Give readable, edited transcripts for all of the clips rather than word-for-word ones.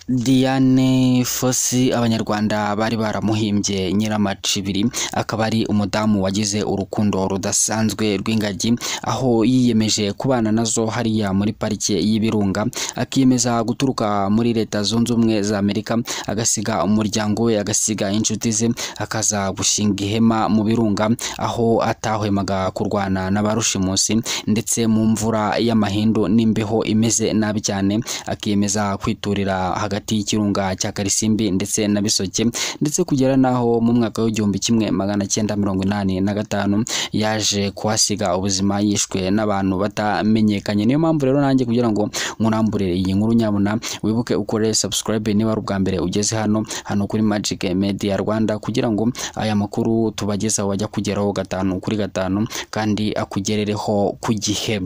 Diane Fossey abanyarwanda bari baramuhimbye Nyiramacibiri, akaba ari umudamu wagize urukundo rudasanzwe rw'ingagi, aho yiyemeje kubana nazo hariya muri parike y'Ibirunga, akiyemeza guturuka muri Leta Zunze Ubumwe za Amerika, agasiga umuryango we, agasiga inshuti ze, akaza gushinga ihema mu Birunga, aho atahwemaga kurwana n'abarushimusi, ndetse mu mvura y'amahindu n'imbeho imeze nabi cyane, akiyemeza kwiturira hagati y'ikirunga cya Karisimbi ndetse na Bisoke, ndetse kugera naho mu mwaka w'1985 yaje kuhasiga ubuzima yishwe n'abantu batamenyekanye. Niyo mpamvu rero nanjye kugira ngo nkurambure iyi nkuru, nyabuna wibuke ukore subscribe niba ari ubwa mbere ugeze hano kuri Magic Media Rwanda, kugira ngo aya makuru tubagezaho wajya kugeraho 5 kuri 5 kandi akugerereho ku gihe.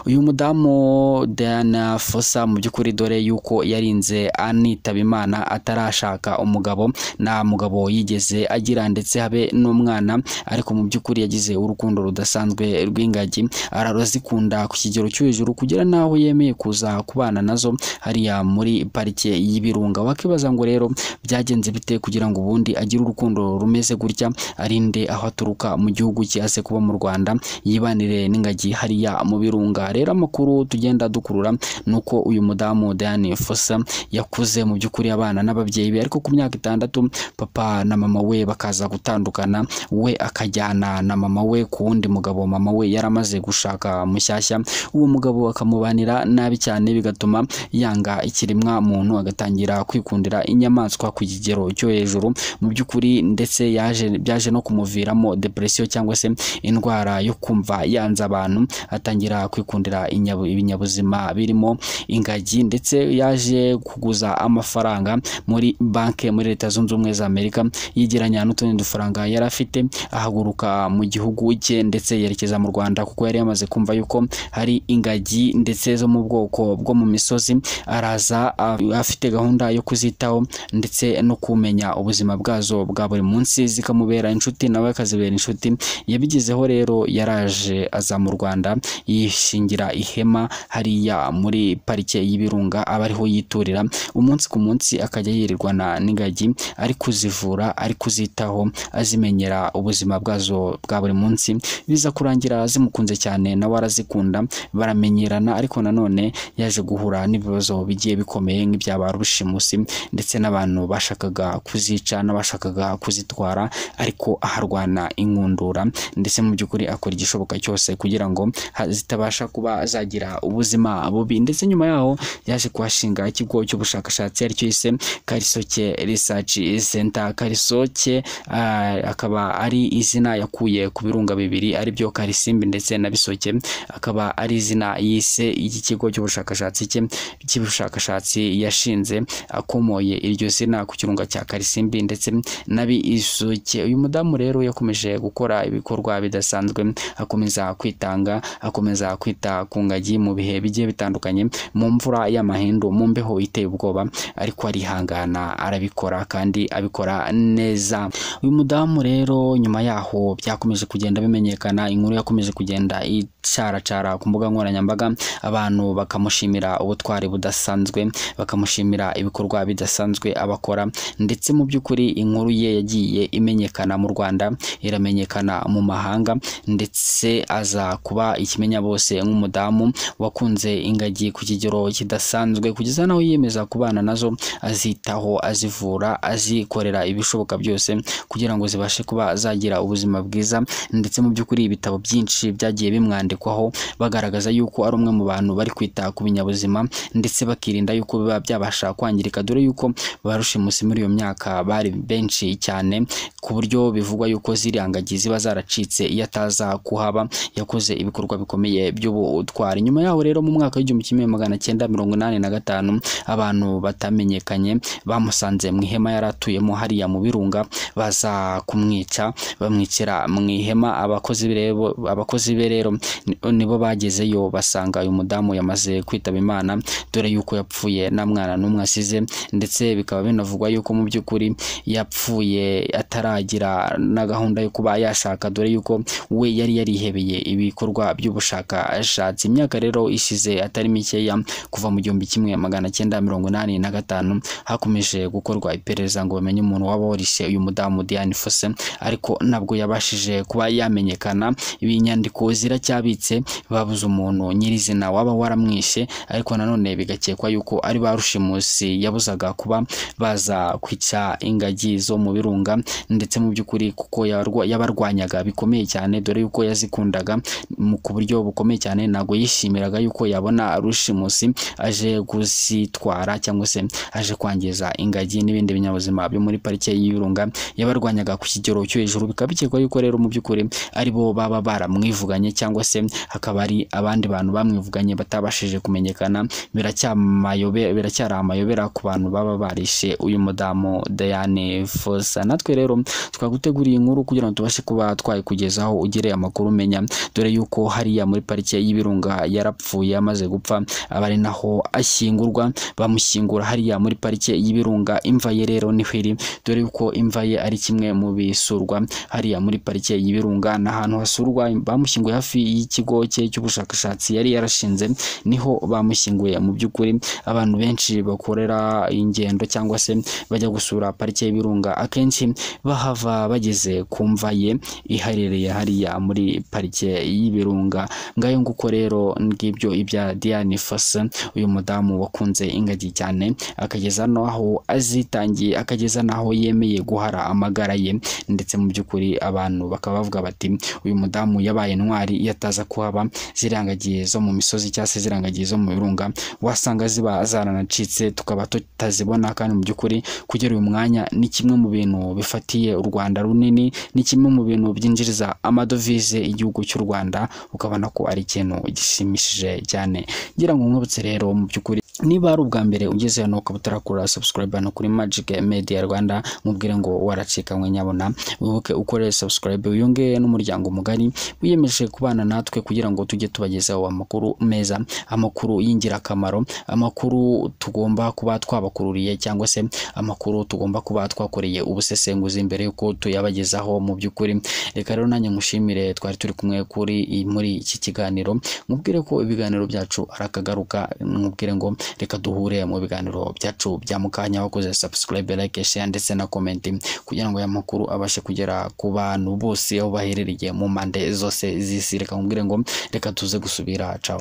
Uyu mudamu Diane Fossey mu by'ukuri dore yuko yarinze anitaba Imana atarashaka umugabo, nta mugabo yigeze agira ndetse habe n'umwana, ariko mu by'ukuri yagize urukundo rudasanzwe rw'ingagi, ararazikunda ku kigero cyo hejuru, kugera naho yemeye kuza kubana nazo hariya muri parike y'Ibirunga. Wakibaza ngo rero byagenze bite kugira ngo ubundi agire urukundo rumeze gutya, arinde aho aturuka mu gihugu cye ase kuba mu Rwanda, yibanire n'ingagi hariya mu Birunga. Rero amakuru tugenda dukurura nuko uyu mudamu Diane Fossey yakuze mu by'ukuri abana n'ababyeyi be, ariko ku myaka 6 papa na mama we bakaza gutandukana, we akajyana na mama we ku wundi mugabo, mama we yaramaze gushaka mushyashya, uwo mugabo akamubanira nabi cyane, bigatuma yanga ikiremwa muntu, agatangira kwikundira inyamaswa ku kigero cyo hejuru mu by'ukuri, ndetse byaje no kumuviramo depression cyangwa se indwara yo kumva yanze abantu, atangira kwikundira ibinyabuzima birimo ingagi, ndetse yaje kuguza amafaranga muri banke muri Leta Zunze Ubumwe za Amerika, yigeranya n'utundi dufaranga yari afite, ahaguruka mu gihugu cye ndetse yerekeza mu Rwanda, kuko yari yamaze kumva yuko hari ingagi ndetse zo mu bwoko bwo mu misozi, araza afite gahunda yo kuzitaho ndetse no kumenya ubuzima bwazo bwa buri munsi, zikamubera inshuti nawe akazibera inshuti. Yabigizeho rero yaraje aza mu Rwanda, yishingira ihema hariya muri parike y'Ibirunga, aba ariho yiturira umunsi ku munsi, akajya yirirwana n'ingagi, ari kuzivura, ari kuzitaho, azimenyera ubuzima bwazo bwa buri munsi. Biza kurangira zimukunze cyane, nawe arazikunda, baramenyerana, ariko nanone yaje guhura n'ibibazo bigiye bikomeye nk'ibyaba rushimusi, ndetse n'abantu bashakaga kuzica n'abashakaga kuzitwara, ariko aharwana inkundura, ndetse mu by'ukuri akora igishoboka cyose kugira ngo zitabasha kuba zagira ubuzima bubi. Ndetse nyuma yaho yaje kuhashinga ikigo cy'ubushakashatsi aricyo yise Karisoke Research Center. Karisoke akaba ari izina yakuye ku birunga bibiri aribyo Karisimbi ndetse na Bisoke, akaba ari izina yise iki kigo cy'ubushakashatsi yashinze, akomoye iryo zina ku kirunga cya Karisimbi ndetse na Bisoke. Uyu mudamu rero yakomeje gukora ibikorwa bidasanzwe, akomeza kwitanga, akomeza kwita ku ngagi mu bihe bigiye bitandukanye, mu mvura y'amahindu, mu mbeho iteye ubwoba, ariko arihangana, arabikora kandi abikora neza. Uyu mudamu rero nyuma yaho byakomeje kugenda bimenyekana, inkuru yakomeje kugenda icara ku mbuga nkoranyambaga, abantu bakamushimira ubutwari budasanzwe, bakamushimira ibikorwa bidasanzwe abakora, ndetse mu by'ukuri inkuru ye yagiye imenyekana mu Rwanda, iramenyekana mu mahanga, ndetse aza kuba ikimenya bose nk'umudamu wakunze ingagi ku kigero kidasanzwe, kugeza naho yiyemeza kubana nazo, azitaho, azivura, azikorera ibishoboka byose kugira ngo zibashe kuba zagira ubuzima bwiza. Ndetse mu by'ukuri ibitabo byinshi byagiye bimwandikwaho bagaragaza yuko ari umwe mu bantu bari kwita ku binyabuzima, ndetse bakirinda yuko biba byabasha kwangirika, dore yuko barushimusi muri iyo myaka bari benshi cyane, ku buryo bivugwa yuko ziriya ngagi ziba zaracitse iyo ataza kuhaba. Yakoze ibikorwa bikomeye by'ubutwari. Nyuma yaho rero mu mwaka w'1985 abantu batamenyekanye bamusanze mu ihema yaratuyemo hariya mu Birunga, baza kumwica, bamwicira mu ihema. Abakozi be rero nibo bagezeyo basanga uyu mudamu yamaze kwitaba Imana, dore yuko yapfuye nta mwana n'umwe asize, ndetse bikaba binavugwa yuko mu by'ukuri yapfuye ataragira na gahunda yo kuba yashaka, dore yuko we yari yarihebeye ibikorwa by'ubushakashatsi. Imyaka rero ishize atari mikeya, kuva mu 1985 2085 hakomeje gukorwa iperereza ngo bamenye umuntu waba warishe uyu mudamu Dian Fossey, ariko nabwo yabashije kuba yamenyekana. Ibinyandiko ziracyabitse, babuze umuntu nyirizina waba waramwishe, ariko nanone bigakekwa yuko ari ba rushimusi yabuzaga kuba baza kwica ingagi zo mu birunga, ndetse mu by'ukuri kuko yabarwanyaga bikomeye cyane, dore yuko yazikundaga ku buryo bukomeye cyane. Ntago yishimiraga yuko yabona rushimusi aje kuzitwara cyangwa se aje kwangiza ingagi n'ibindi binyabuzima byo muri parike y'ibirunga. Yabarwanyaga ku kigero cyo hejuru, bikaba bikekwa yuko rero mu by'ukuri ari bo baba baramwivuganye, cyangwa se hakaba ari abandi bantu bamwivuganye batabashije kumenyekana. Biracyari amayobera ku bantu baba barishe uyu mudamu Dian Fossey. Natwe rero twaguteguriye inkuru kugira ngo tubashe kuba twayikugezaho ugere amakuru umenya, dore yuko hariya muri parike y'ibirunga yarapfuye, amaze gupfa abari naho ashyingurwa, bamushyingura hariya muri parike y'ibirunga. Imva ye rero niho iri, dore yuko imva ye ari kimwe mu bisurwa hariya muri parike y'ibirunga, n'ahantu hasurwa. Bamushyinguye hafi y'ikigo cye cy'ubushakashatsi yari yarashinze, niho bamushyinguye. Mu by'ukuri abantu benshi bakorera ingendo cyangwa se bajya gusura parike y'ibirunga, akenshi bahava bageze ku mva ye iherereye hariya muri parike y'ibirunga. Ngayo nguko rero ngibyo ibya Dian Fossey, uyu mudamu wakunze ingagi cyane, akageza naho azitangiye, akageza naho yemeye guhara amagara ye, ndetse mu by'ukuri abantu bakaba bavuga bati uyu mudamu yabaye intwari. Iyo ataza kuhaba zirangagiye zo mu misozi cyangwa se zirangagiye zo mu birunga, wasanga ziba zaranacitse tukaba tutazibona. Kandi mu by'ukuri kugera uyu mwanya ni kimwe mu bintu bifatiye u Rwanda runini, ni kimwe mu bintu byinjiriza amadovize igihugu cy'u Rwanda, ukabona ko ari ikintu gishimishije cyane. Ngira ngo mwibutse rero mu by'ukuri, niba ari ubwa mbere ugeze hano ukaba utarakora subscribe hano kuri Magic Media Rwanda, mubwire ngo waracikanywe, nyabona wibuke ukore subscribe, wiyongere n'umuryango mugari wiyemeje kubana natwe kugira ngo tujye tubagezaho amakuru meza, amakuru y'ingirakamaro, amakuru tugomba kuba twabakururiye, cyangwa se amakuru tugomba kuba twakoreye ubusesenguzi mbere yuko tuyabagezaho. Mu by'ukuri reka rero nanjye mushimire, twari turi kumwe muri iki kiganiro. Mubwire ko ibiganiro byacu arakagaruka, mubwire ngo reka duhure mu biganiro byacu bya mukanya. Wakoze subscribe, like, share ndetse na comment kugira ngo aya makuru abashe kugera ku bantu bose aho baherereye mu mpande zose z'isi. Reka mubwire ngo reka tuze gusubira. Ciao.